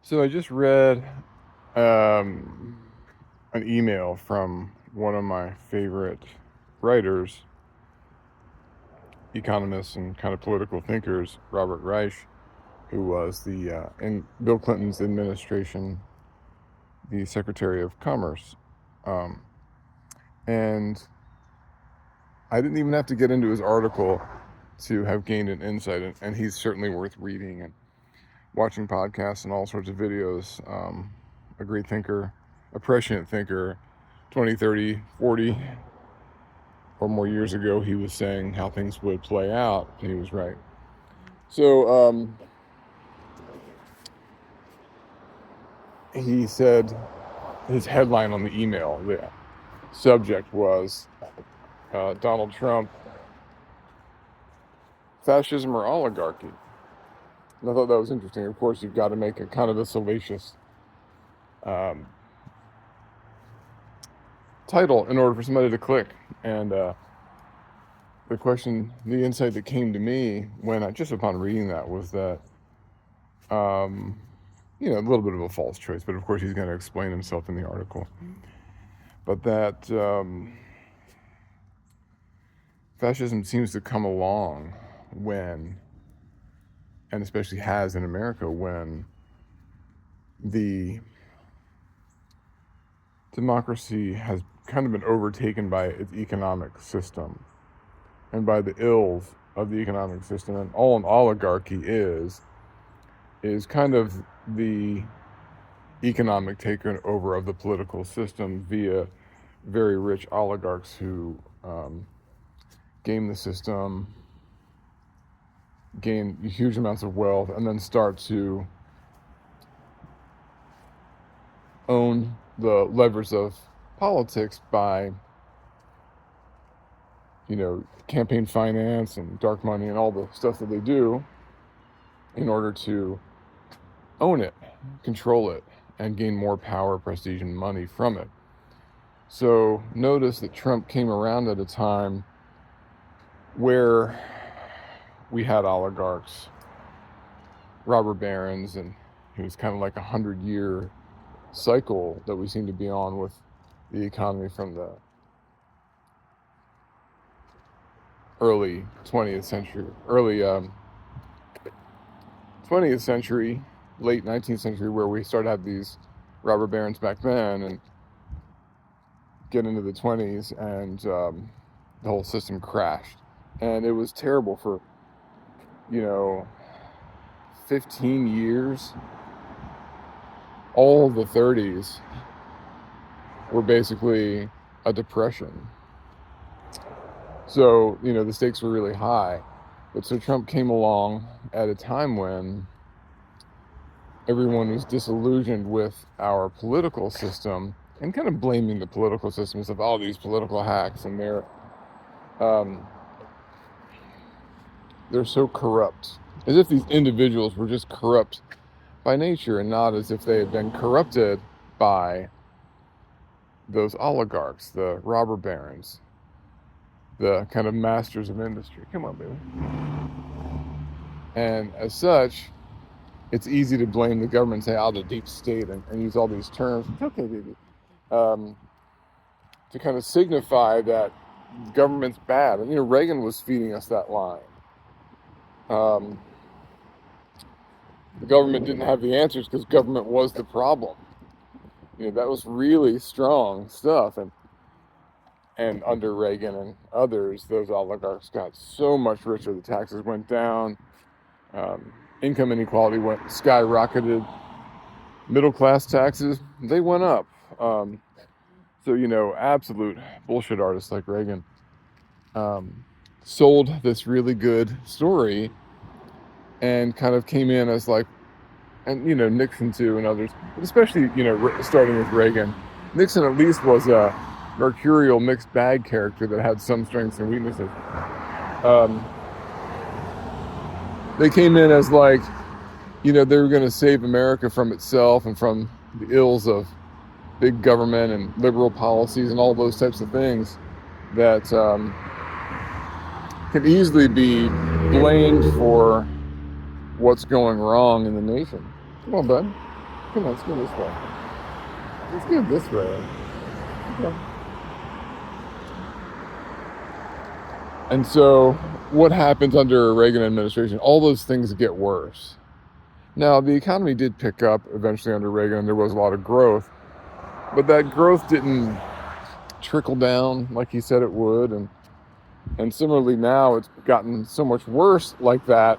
So I just read um, an email from one of my favorite writers, economists, and kind of political thinkers, Robert Reich, who was in Bill Clinton's administration, the Secretary of Commerce. Um, and I didn't even have to get into his article to have gained an insight, and he's certainly worth reading and watching podcasts and all sorts of videos. A great thinker, a prescient thinker. 20, 30, 40 or more years ago, he was saying how things would play out, and he was right. So he said his headline on the email, the subject was Donald Trump, fascism or oligarchy. And I thought that was interesting. Of course, you've got to make a kind of a salacious um, title in order for somebody to click. And the insight that came to me just upon reading that was that, a little bit of a false choice, but of course he's going to explain himself in the article. But that fascism seems to come along when, and especially has in America, when the democracy has kind of been overtaken by its economic system and by the ills of the economic system. And all an oligarchy is kind of the economic takeover of the political system via very rich oligarchs who game the system, gain huge amounts of wealth, and then start to own the levers of politics by, campaign finance and dark money and all the stuff that they do in order to own it, control it, and gain more power, prestige, and money from it. So notice that Trump came around at a time where we had oligarchs, robber barons, and it was kind of like 100-year cycle that we seem to be on with the economy from the early 20th century, late 19th century, where we started to have these robber barons back then, and get into the 20s, and the whole system crashed. And it was terrible for, 15 years. All the 30s were basically a depression. So, the stakes were really high. But so Trump came along at a time when everyone was disillusioned with our political system and kind of blaming the political systems of all these political hacks, and they're so corrupt, as if these individuals were just corrupt by nature and not as if they had been corrupted by those oligarchs, the robber barons, the kind of masters of industry. Come on, baby. And as such, it's easy to blame the government and say, the deep state, and use all these terms. It's okay, baby. To kind of signify that government's bad. And, Reagan was feeding us that line. The government didn't have the answers because government was the problem. That was really strong stuff. And under Reagan and others, those oligarchs got so much richer. The taxes went down. Income inequality skyrocketed. Middle class taxes, they went up. So, absolute bullshit artists like Reagan sold this really good story and kind of came in as like, and Nixon too, and others, but especially starting with Reagan. Nixon at least was a mercurial mixed bag character that had some strengths and weaknesses. They came in as like, they were going to save America from itself and from the ills of big government and liberal policies and all those types of things that can easily be blamed for what's going wrong in the nation. Come on, bud. Come on, let's go this way. Let's go this way. Okay. And so what happens under a Reagan administration? All those things get worse. Now, the economy did pick up eventually under Reagan, and there was a lot of growth. But that growth didn't trickle down like he said it would. And similarly now, it's gotten so much worse like that.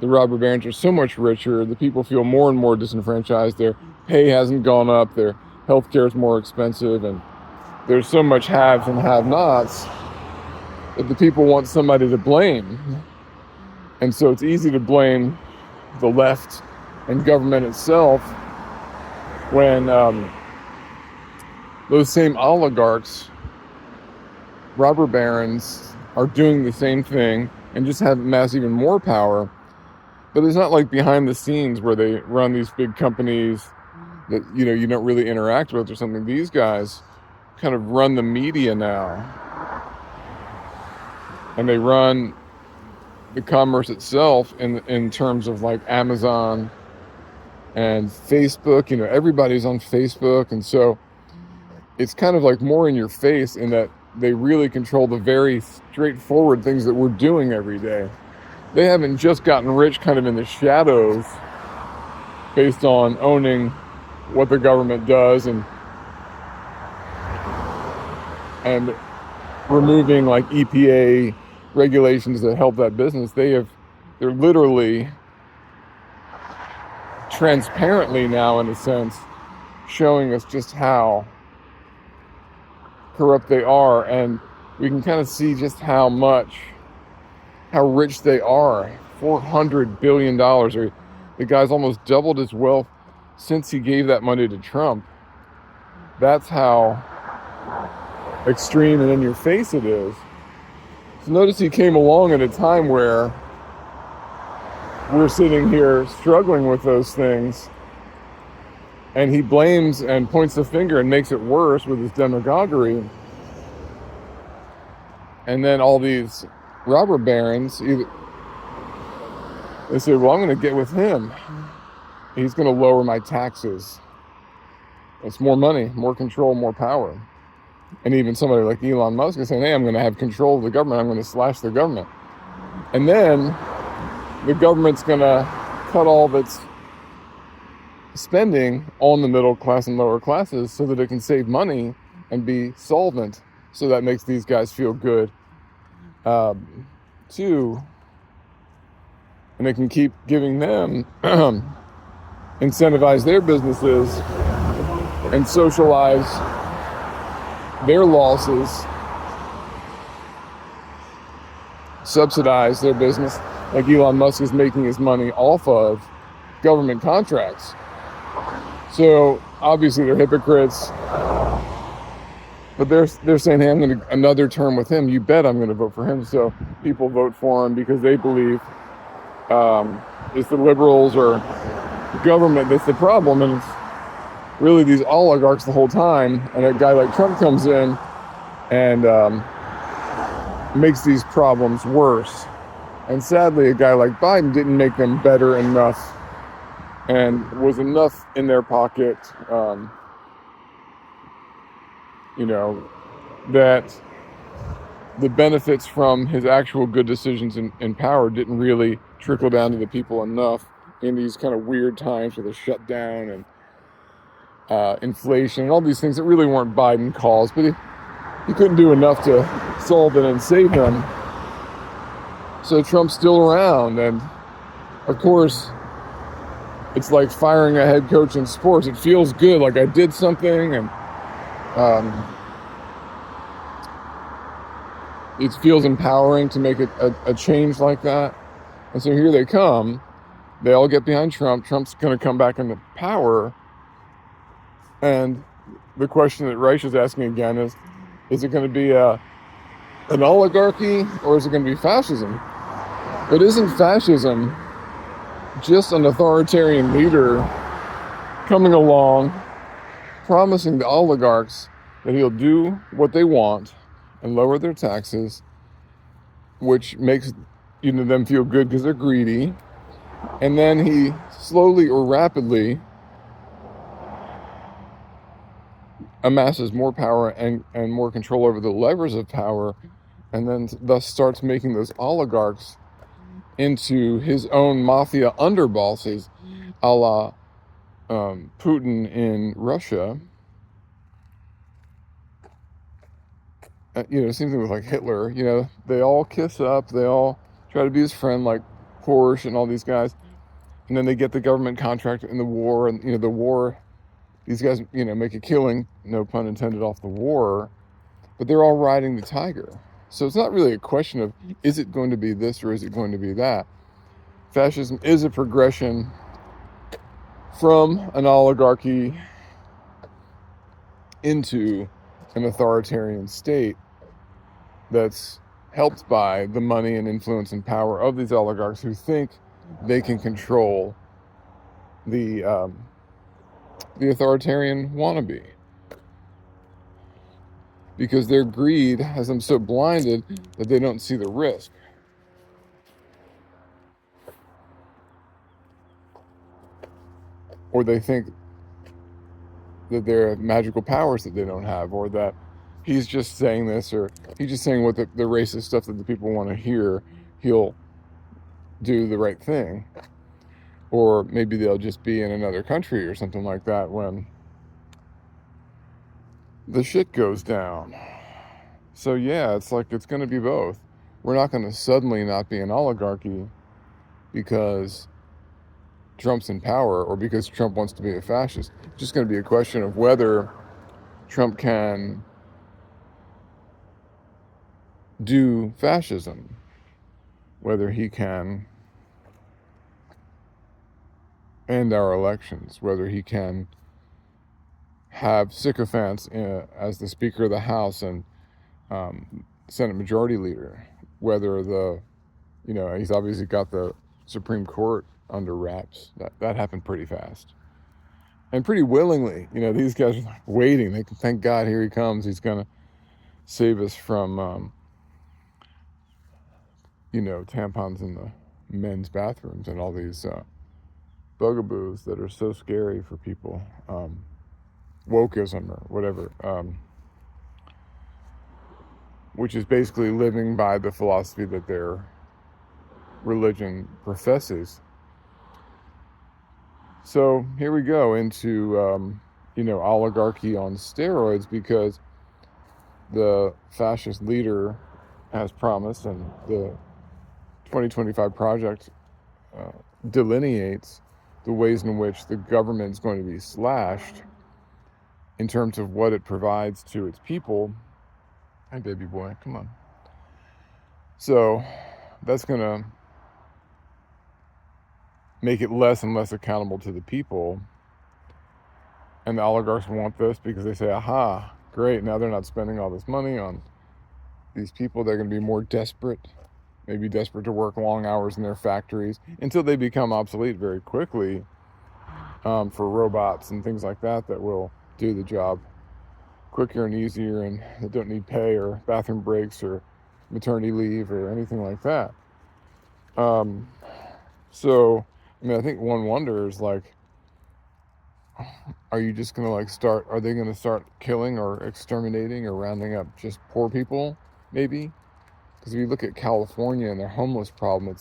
The robber barons are so much richer. The people feel more and more disenfranchised. Their pay hasn't gone up. Their healthcare is more expensive. And there's so much haves and have-nots that the people want somebody to blame. And so it's easy to blame the left and government itself when those same oligarchs, robber barons, are doing the same thing and just have amassed even more power. But it's not like behind the scenes where they run these big companies that you don't really interact with or something. These guys kind of run the media now, and they run the commerce itself in terms of like Amazon and Facebook. Everybody's on Facebook, and so it's kind of like more in your face in that they really control the very straightforward things that we're doing every day. They haven't just gotten rich kind of in the shadows based on owning what the government does and removing like EPA regulations that help that business. They're literally transparently now, in a sense, showing us just how corrupt they are, and we can kind of see just how rich they are. $400 billion. Or the guy's almost doubled his wealth since he gave that money to Trump. That's how extreme and in your face it is. So notice he came along at a time where we're sitting here struggling with those things, and he blames and points the finger and makes it worse with his demagoguery. And then all these robber barons, they say, well, I'm going to get with him. He's going to lower my taxes. It's more money, more control, more power. And even somebody like Elon Musk is saying, hey, I'm going to have control of the government. I'm going to slash the government. And then the government's going to cut all of its spending on the middle class and lower classes so that it can save money and be solvent. So that makes these guys feel good too. And they can keep giving them incentivize their businesses and socialize their losses, subsidize their business, like Elon Musk is making his money off of government contracts. So obviously they're hypocrites, but they're saying, hey, I'm going to another term with him. You bet I'm going to vote for him. So people vote for him because they believe it's the liberals or government that's the problem, and it's really these oligarchs the whole time. And a guy like Trump comes in and makes these problems worse. And sadly, a guy like Biden didn't make them better enough and was enough in their pocket, that the benefits from his actual good decisions in power didn't really trickle down to the people enough in these kind of weird times with a shutdown and inflation and all these things that really weren't Biden caused, but he couldn't do enough to solve it and save them. So Trump's still around, and of course, it's like firing a head coach in sports. It feels good, like I did something, and it feels empowering to make a change like that. And so here they come. They all get behind Trump. Trump's going to come back into power. And the question that Reich is asking again is it going to be an oligarchy, or is it going to be fascism? But isn't fascism just an authoritarian leader coming along, promising the oligarchs that he'll do what they want and lower their taxes, which makes them feel good because they're greedy, And then he slowly or rapidly amasses more power and more control over the levers of power, and then thus starts making those oligarchs into his own mafia underbosses, a la Putin in Russia. Same thing with like Hitler. They all kiss up, they all try to be his friend, like Porsche and all these guys, and then they get the government contract in the war, and the war. These guys, make a killing, no pun intended, off the war, but they're all riding the tiger. So it's not really a question of is it going to be this or is it going to be that. Fascism is a progression from an oligarchy into an authoritarian state that's helped by the money and influence and power of these oligarchs who think they can control the authoritarian wannabe, because their greed has them so blinded that they don't see the risk. Or they think that there are magical powers that they don't have, or that he's just saying this, or he's just saying what the racist stuff that the people want to hear, he'll do the right thing. Or maybe they'll just be in another country or something like that when the shit goes down. So yeah, it's like it's going to be both. We're not going to suddenly not be an oligarchy because Trump's in power or because Trump wants to be a fascist. It's just going to be a question of whether Trump can do fascism, whether he can end our elections, whether he can have sycophants as the Speaker of the House and Senate Majority Leader, whether he's obviously got the Supreme Court under wraps. That happened pretty fast. And pretty willingly. These guys are like waiting. They can thank God, here he comes. He's going to save us from, tampons in the men's bathrooms and all these bugaboos that are so scary for people. Wokeism or whatever. Which is basically living by the philosophy that their religion professes. So here we go into, oligarchy on steroids, because the fascist leader has promised, and the 2025 project delineates the ways in which the government is going to be slashed in terms of what it provides to its people. Hey, baby boy, come on. So that's going to make it less and less accountable to the people. And the oligarchs want this because they say, aha, great, now they're not spending all this money on these people. They're going to be more desperate, maybe desperate to work long hours in their factories until they become obsolete very quickly for robots and things like that will do the job quicker and easier, and that don't need pay or bathroom breaks or maternity leave or anything like that. So, I think one wonders, like, are you just going to are they going to start killing or exterminating or rounding up just poor people, maybe? Because if you look at California and their homeless problem,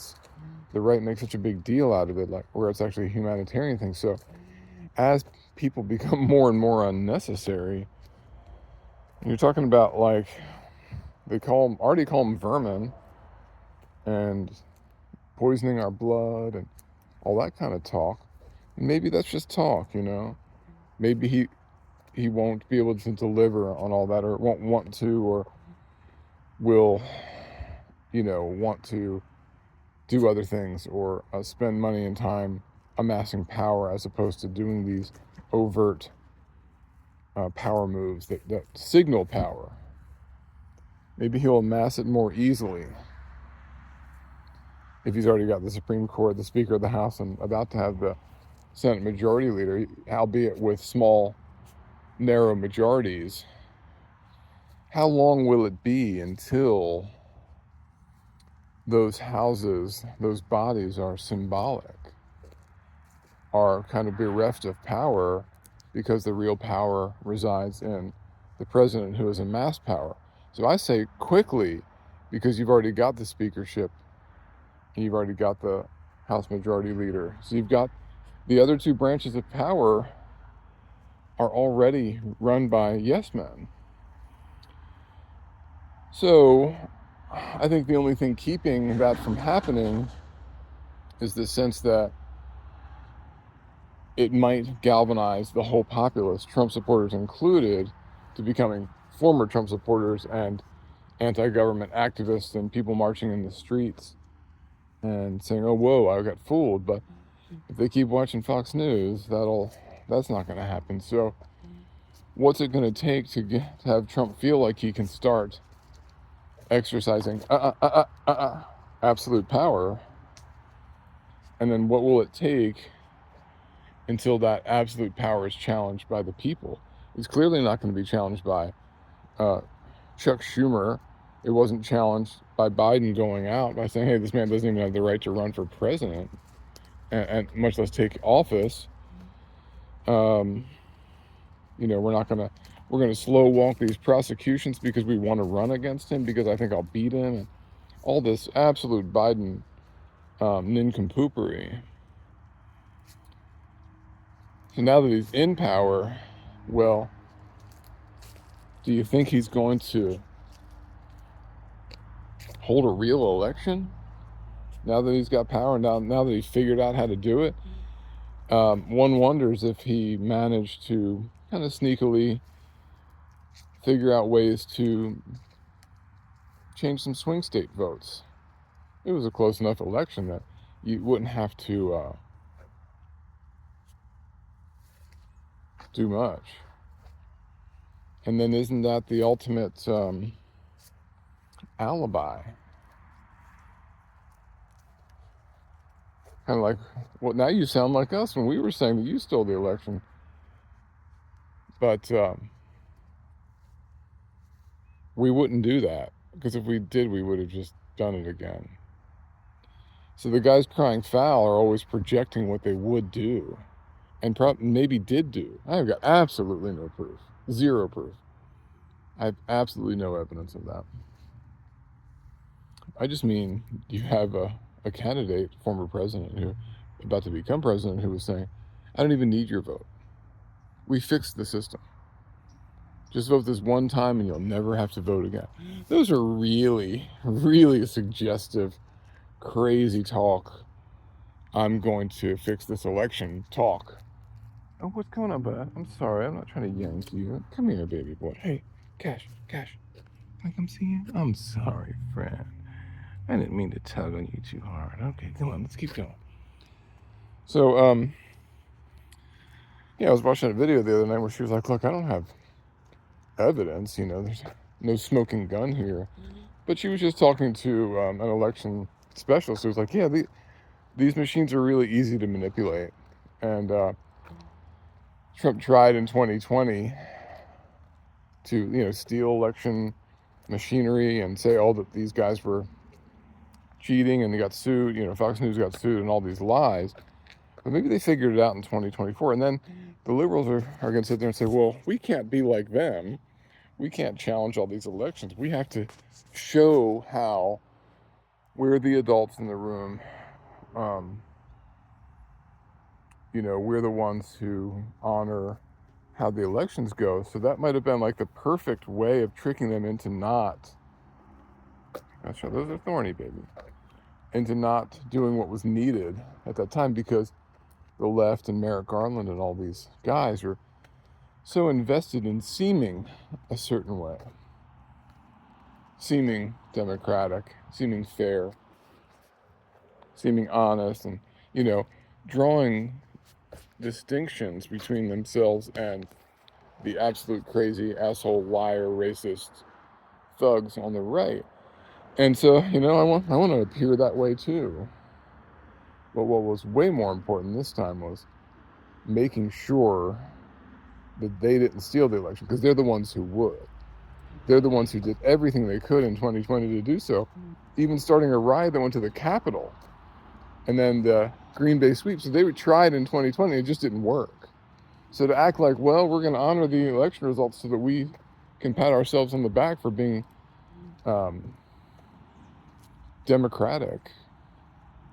the right makes such a big deal out of it, like where it's actually a humanitarian thing. So as people become more and more unnecessary, you're talking about, like, they already call them vermin and poisoning our blood and all that kind of talk. And maybe that's just talk, Maybe he won't be able to deliver on all that, or won't want to, or will, want to do other things, or spend money and time amassing power as opposed to doing these overt power moves that signal power. Maybe he'll amass it more easily if he's already got the Supreme Court, the Speaker of the House, and about to have the Senate Majority Leader, albeit with small, narrow majorities. How long will it be until those houses, those bodies, are symbolic? are kind of bereft of power because the real power resides in the president, who is a mass power. So I say quickly, because you've already got the speakership, and you've already got the House Majority Leader. So you've got the other two branches of power are already run by yes men. So I think the only thing keeping that from happening is the sense that it might galvanize the whole populace, Trump supporters included, to becoming former Trump supporters and anti-government activists and people marching in the streets and saying, oh, whoa, I got fooled. But if they keep watching Fox News, that's not going to happen. So what's it going to take to have Trump feel like he can start exercising absolute power? And then what will it take until that absolute power is challenged by the people? It's clearly not going to be challenged by Chuck Schumer. It wasn't challenged by Biden going out by saying, hey, this man doesn't even have the right to run for president, and much less take office. We're gonna slow walk these prosecutions because we want to run against him, because I think I'll beat him, and all this absolute Biden nincompoopery. So now that he's in power, well, do you think he's going to hold a real election now that he's got power, now that he's figured out how to do it? One wonders if he managed to kind of sneakily figure out ways to change some swing state votes. It was a close enough election that you wouldn't have to do much. And then isn't that the ultimate alibi? Kind of like, well, now you sound like us when we were saying that you stole the election. But we wouldn't do that, because if we did, we would have just done it again. So the guys crying foul are always projecting what they would do, and maybe did do. I've got absolutely no proof, zero proof. I have absolutely no evidence of that. I just mean, you have a candidate, former president, who about to become president, who was saying, I don't even need your vote. We fixed the system. Just vote this one time and you'll never have to vote again. Those are really, really suggestive, crazy talk. I'm going to fix this election talk. Oh, what's going on, bud? I'm sorry. I'm not trying to yank you. Come here, baby boy. Hey, Cash. Can I come see you? I'm sorry, friend. I didn't mean to tug on you too hard. Okay, come on. Let's keep going. So, I was watching a video the other night where she was like, look, I don't have evidence, there's no smoking gun here. But she was just talking to an election specialist who was like, yeah, these machines are really easy to manipulate. And Trump tried in 2020 to, steal election machinery and say all that these guys were cheating, and they got sued, Fox News got sued and all these lies. But maybe they figured it out in 2024. And then the liberals are going to sit there and say, well, we can't be like them. We can't challenge all these elections. We have to show how we're the adults in the room. We're the ones who honor how the elections go. So that might have been like the perfect way of tricking them into not, gosh, those are thorny, baby, into not doing what was needed at that time, because the left and Merrick Garland and all these guys were so invested in seeming a certain way, seeming democratic, seeming fair, seeming honest, and, drawing distinctions between themselves and the absolute crazy asshole, liar, racist thugs on the right. And so, I want to appear that way too. But what was way more important this time was making sure that they didn't steal the election, because they're the ones who would. They're the ones who did everything they could in 2020 to do so, even starting a riot that went to the Capitol. And then the Green Bay sweep. So they tried in 2020, it just didn't work. So to act like, well, we're going to honor the election results so that we can pat ourselves on the back for being democratic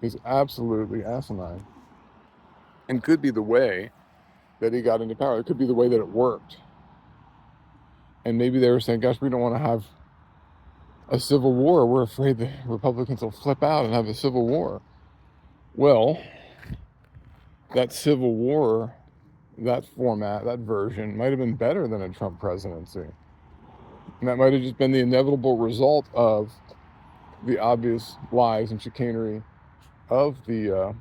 is absolutely asinine, and could be the way that he got into power. It could be the way that it worked. And maybe they were saying, gosh, we don't want to have a civil war. We're afraid the Republicans will flip out and have a civil war. Well, that civil war, that format, that version might have been better than a Trump presidency. And that might have just been the inevitable result of the obvious lies and chicanery of the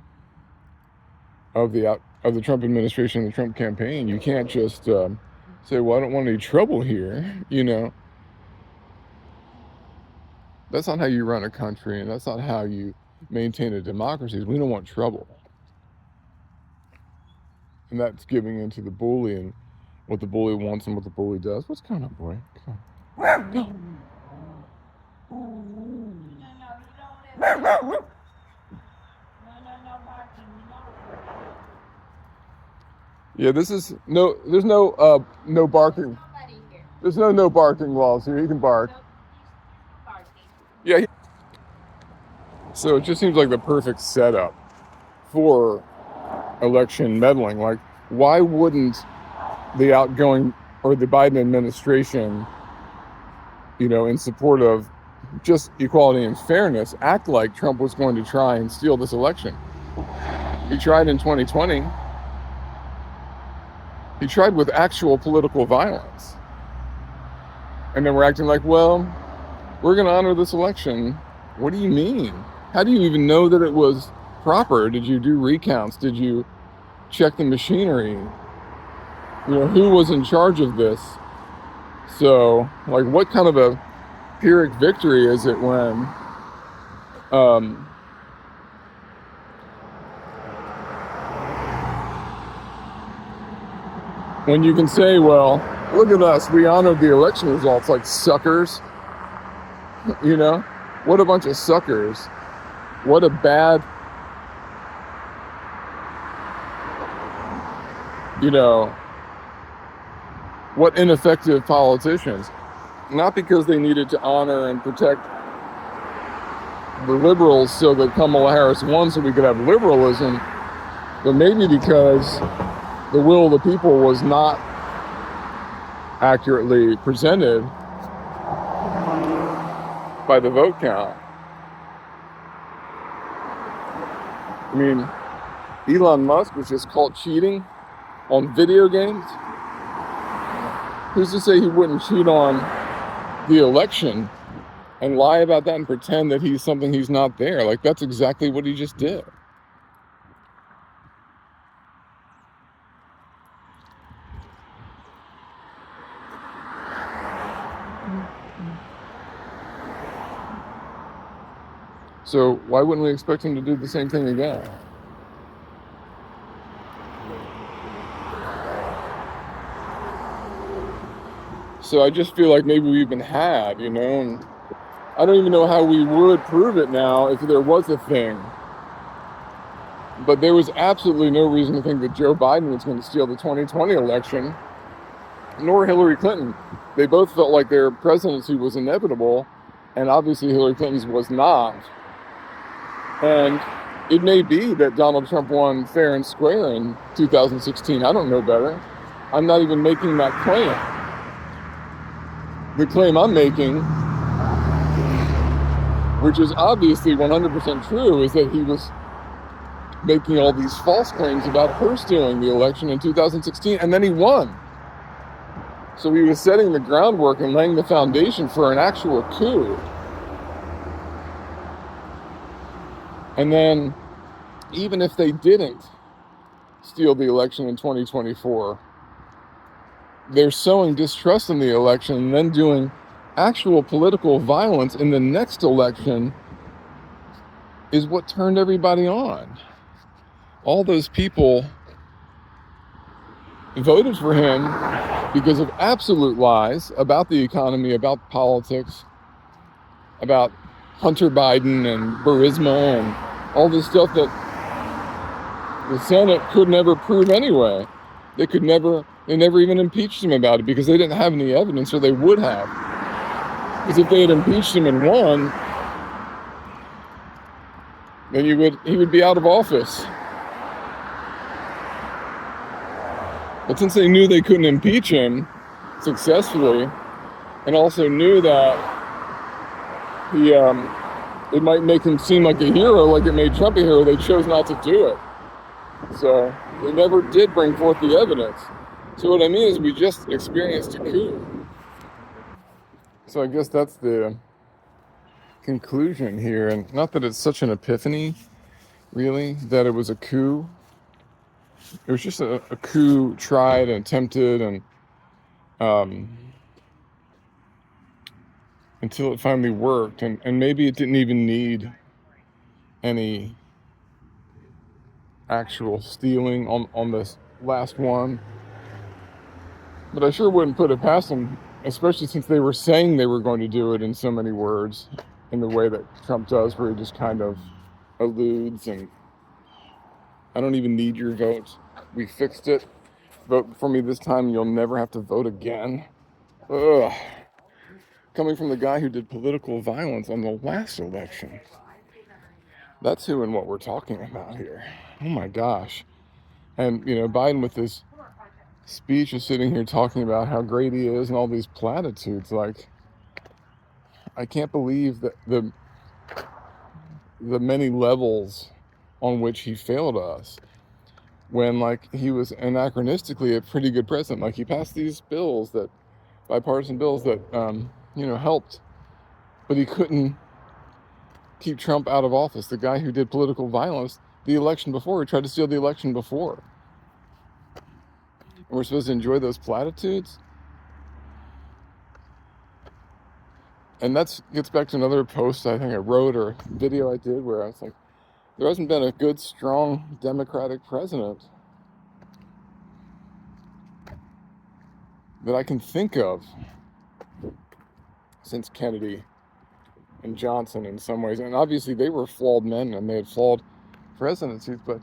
Trump administration, the Trump campaign. You can't just say, well, I don't want any trouble here, you know. That's not how you run a country, and that's not how you maintain a democracy. We don't want trouble. And that's giving into the bully and what the bully wants and what the bully does. What's going on, boy? Come on. Go. Yeah, this is there's no barking. There's no barking laws here. He can bark. Yeah. So it just seems like the perfect setup for election meddling. Like, why wouldn't the outgoing or the Biden administration, you know, in support of just equality and fairness, act like Trump was going to try and steal this election? He tried in 2020. He tried with actual political violence. And then we're acting like, well, we're going to honor this election. What do you mean? How do you even know that it was proper? Did you do recounts? Did you check the machinery? You know, who was in charge of this? So, like, what kind of a Pyrrhic victory is it when you can say, well, look at us, we honored the election results, like suckers, you know? What a bunch of suckers. What a bad, you know, what ineffective politicians. Not because they needed to honor and protect the liberals so that Kamala Harris won so we could have liberalism, but maybe because the will of the people was not accurately presented by the vote count. I mean, Elon Musk was just caught cheating on video games. Who's to say he wouldn't cheat on the election and lie about that and pretend that he's something he's not there? Like, that's exactly what he just did. So why wouldn't we expect him to do the same thing again? So I just feel like maybe we've been had, you know, and I don't even know how we would prove it now if there was a thing. But there was absolutely no reason to think that Joe Biden was going to steal the 2020 election, nor Hillary Clinton. They both felt like their presidency was inevitable, and obviously Hillary Clinton's was not. And it may be that Donald Trump won fair and square in 2016. I don't know better. I'm not even making that claim. The claim I'm making, which is obviously 100% true, is that he was making all these false claims about her stealing the election in 2016, and then he won. So he was setting the groundwork and laying the foundation for an actual coup. And then, even if they didn't steal the election in 2024, they're sowing distrust in the election and then doing actual political violence in the next election is what turned everybody on. All those people voted for him because of absolute lies about the economy, about politics, about Hunter Biden and Burisma and all this stuff that the Senate could never prove anyway. They never even impeached him about it because they didn't have any evidence, or they would have. Because if they had impeached him and won, then he would be out of office. But since they knew they couldn't impeach him successfully, and also knew that it might make him seem like a hero, like it made Trump a hero, they chose not to do it. So they never did bring forth the evidence. So what I mean is we just experienced a coup. So I guess that's the conclusion here. And not that it's such an epiphany, really, that it was a coup. It was just a coup tried and attempted, and until it finally worked. And maybe it didn't even need any actual stealing on this last one. But I sure wouldn't put it past them, especially since they were saying they were going to do it in so many words, in the way that Trump does, where he just kind of alludes and, I don't even need your vote. We fixed it. Vote for me this time, you'll never have to vote again. Ugh. Coming from the guy who did political violence on the last election. That's who and what we're talking about here. Oh my gosh. And, Biden with this speech is sitting here talking about how great he is and all these platitudes. Like, I can't believe that the many levels on which he failed us, when, like, he was anachronistically a pretty good president. Like, he passed these bipartisan bills that helped, but he couldn't keep Trump out of office. The guy who did political violence the election before, he tried to steal the election before. And we're supposed to enjoy those platitudes? And that gets back to another post I think I wrote, or video I did, where I was like, there hasn't been a good, strong Democratic president that I can think of since Kennedy and Johnson in some ways. And obviously they were flawed men and they had flawed presidencies, but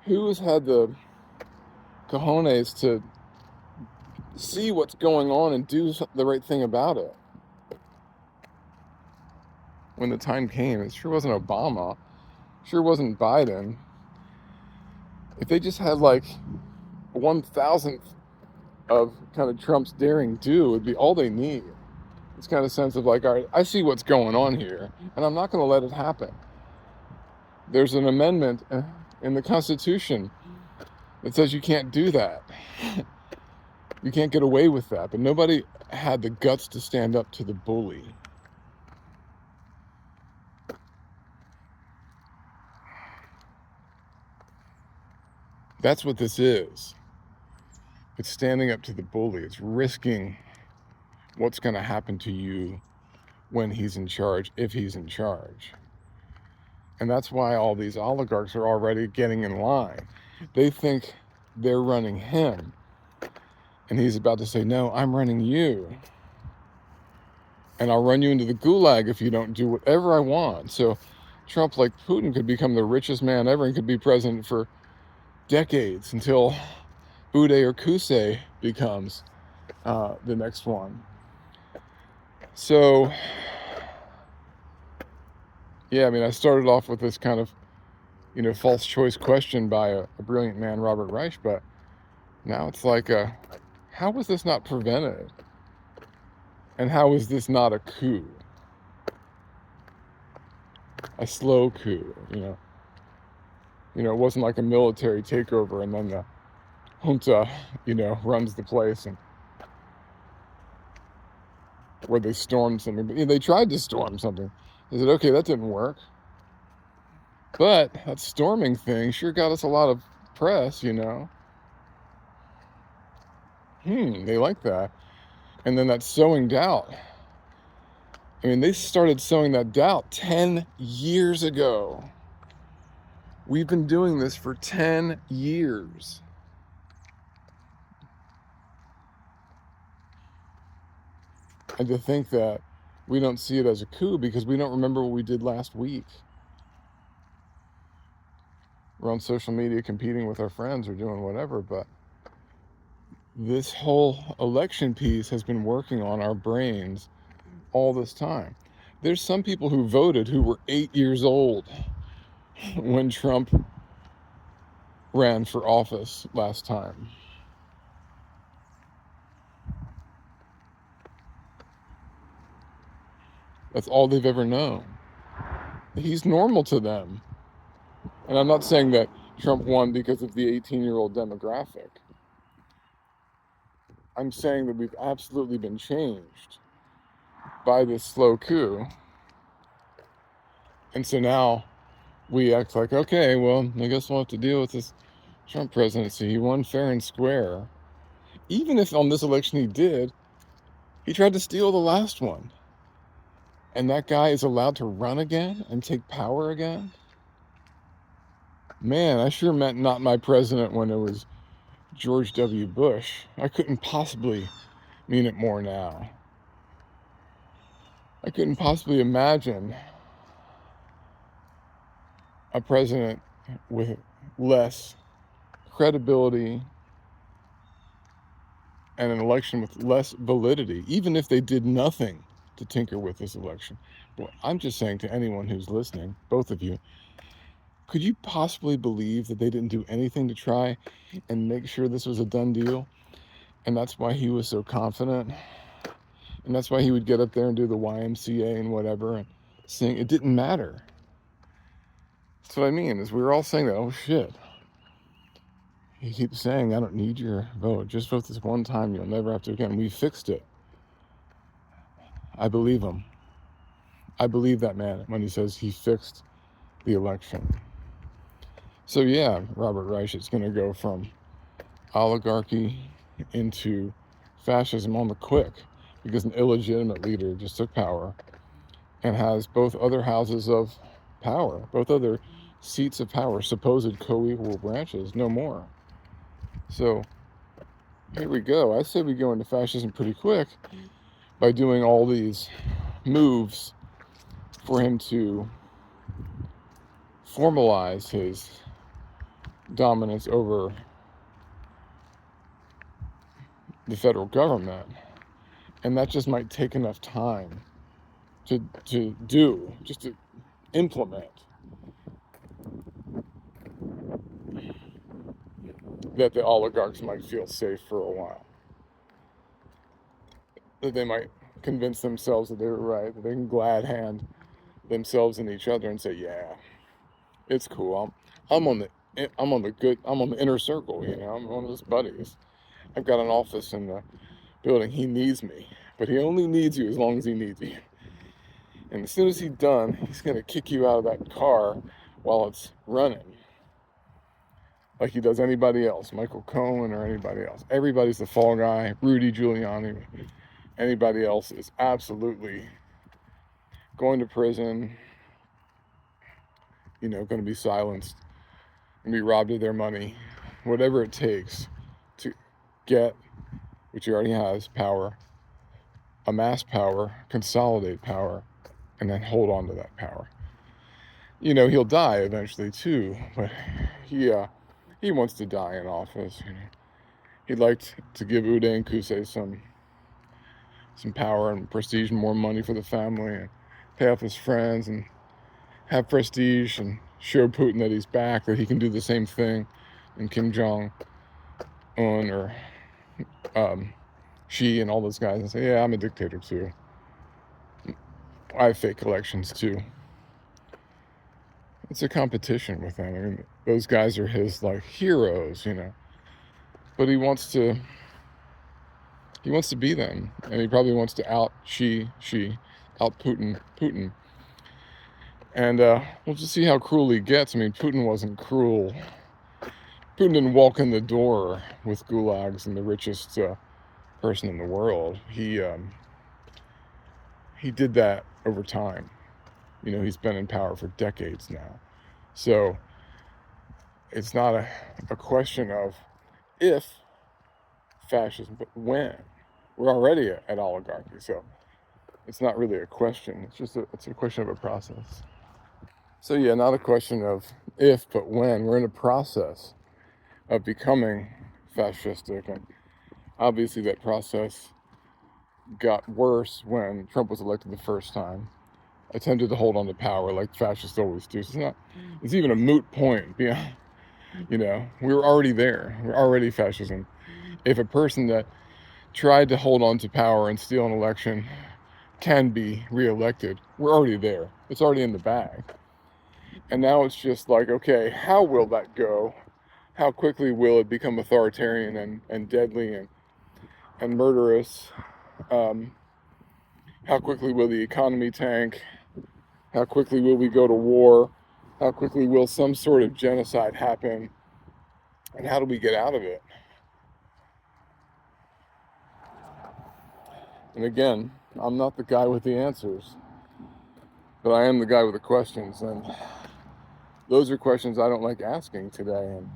who has had the cojones to see what's going on and do the right thing about it when the time came? It sure wasn't Obama. Sure wasn't Biden. If they just had like 1,000th of kind of Trump's daring do, would be all they need. It's kind of sense of like, all right, I see what's going on here, and I'm not going to let it happen. There's an amendment in the Constitution that says you can't do that. You can't get away with that. But nobody had the guts to stand up to the bully. That's what this is. It's standing up to the bully. It's risking what's going to happen to you when he's in charge, if he's in charge. And that's why all these oligarchs are already getting in line. They think they're running him. And he's about to say, no, I'm running you. And I'll run you into the gulag if you don't do whatever I want. So Trump, like Putin, could become the richest man ever and could be president for decades until Ude or Kuse becomes the next one. So, yeah, I mean, I started off with this kind of, false choice question by a brilliant man, Robert Reich, but now it's like, how was this not prevented? And how is this not a coup? A slow coup, it wasn't like a military takeover and then the junta, runs the place, and where they stormed something. But they tried to storm something. They said, okay, that didn't work. But that storming thing sure got us a lot of press, They like that. And then that sowing doubt. I mean, they started sowing that doubt 10 years ago. We've been doing this for 10 years. And to think that we don't see it as a coup because we don't remember what we did last week. we're on social media competing with our friends or doing whatever, but this whole election piece has been working on our brains all this time. There's some people who voted who were 8 years old when Trump ran for office last time. That's all they've ever known. He's normal to them. And I'm not saying that Trump won because of the 18-year-old demographic. I'm saying that we've absolutely been changed by this slow coup. And so now we act like, okay, well, I guess we'll have to deal with this Trump presidency. He won fair and square. Even if on this election he did, he tried to steal the last one. And that guy is allowed to run again and take power again? Man, I sure meant not my president when it was George W. Bush. I couldn't possibly mean it more now. I couldn't possibly imagine a president with less credibility and an election with less validity, even if they did nothing to tinker with this election. Well, I'm just saying to anyone who's listening, both of you, could you possibly believe that they didn't do anything to try and make sure this was a done deal? And that's why he was so confident. And that's why he would get up there and do the YMCA and whatever and sing. It didn't matter. That's what I mean, is we were all saying that, oh shit. He keeps saying, I don't need your vote. Just vote this one time. You'll never have to again. We fixed it. I believe him. I believe that man when he says he fixed the election. So yeah, Robert Reich is going to go from oligarchy into fascism on the quick because an illegitimate leader just took power and has both other houses of power, both other seats of power, supposed co-equal branches, no more. So here we go. I say we go into fascism pretty quick by doing all these moves for him to formalize his dominance over the federal government. And that just might take enough time to do, just to implement, that the oligarchs might feel safe for a while. That they might convince themselves that they were right, that they can glad hand themselves and each other and say, yeah, it's cool. I'm on the inner circle, you know, I'm one of his buddies. I've got an office in the building. He needs me, but he only needs you as long as he needs you. And as soon as he's done, he's going to kick you out of that car while it's running. Like he does anybody else, Michael Cohen or anybody else. Everybody's the fall guy, Rudy Giuliani. Anybody else is absolutely going to prison, you know, going to be silenced, and be robbed of their money, whatever it takes to get, which he already has, power, amass power, consolidate power, and then hold on to that power. You know, he'll die eventually too, but he wants to die in office. You know, he'd like to give Uday and Kusei some power and prestige and more money for the family and pay off his friends and have prestige and show Putin that he's back, that he can do the same thing, and Kim Jong-un or Xi and all those guys, and say, yeah, I'm a dictator too. I have fake elections too. It's a competition with them. I mean, those guys are his like heroes, you know. But he wants to be them, and he probably wants to out out Putin. And we'll just see how cruel he gets. I mean, Putin wasn't cruel. Putin didn't walk in the door with gulags and the richest person in the world. He did that over time. You know, he's been in power for decades now. So it's not a question of if fascism, but when. We're already at oligarchy, so it's not really a question. It's a question of a process. So yeah, not a question of if, but when. We're in a process of becoming fascistic, and obviously that process got worse when Trump was elected the first time, attempted to hold on to power like fascists always do. So it's even a moot point. Yeah, we were already there. We're already fascism. If a person that tried to hold on to power and steal an election can be reelected, we're already there. It's already in the bag. And now it's just like, okay, how will that go? How quickly will it become authoritarian and deadly and murderous? How quickly will the economy tank? How quickly will we go to war? How quickly will some sort of genocide happen? And how do we get out of it? And again, I'm not the guy with the answers, but I am the guy with the questions. And those are questions I don't like asking today. And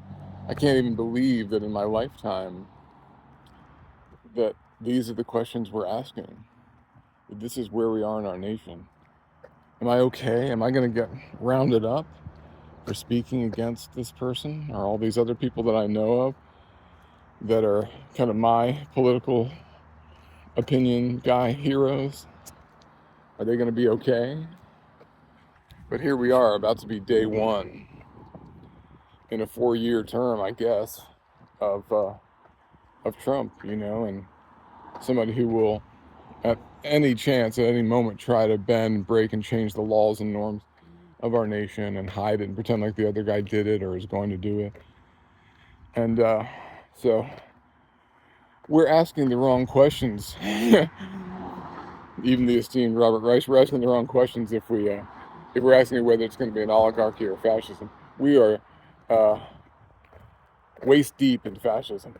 I can't even believe that in my lifetime that these are the questions we're asking. This is where we are in our nation. Am I okay? Am I going to get rounded up for speaking against this person or all these other people that I know of that are kind of my political opinion guy heroes? Are they going to be okay? But here we are, about to be day one in a 4-year term, I guess, of Trump, and somebody who will, at any chance, at any moment, try to bend, break, and change the laws and norms of our nation and hide it and pretend like the other guy did it or is going to do it. And so we're asking the wrong questions. Even the esteemed Robert Reich, we're asking the wrong questions if we're asking whether it's going to be an oligarchy or fascism. We are waist deep in fascism.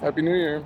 Happy New Year.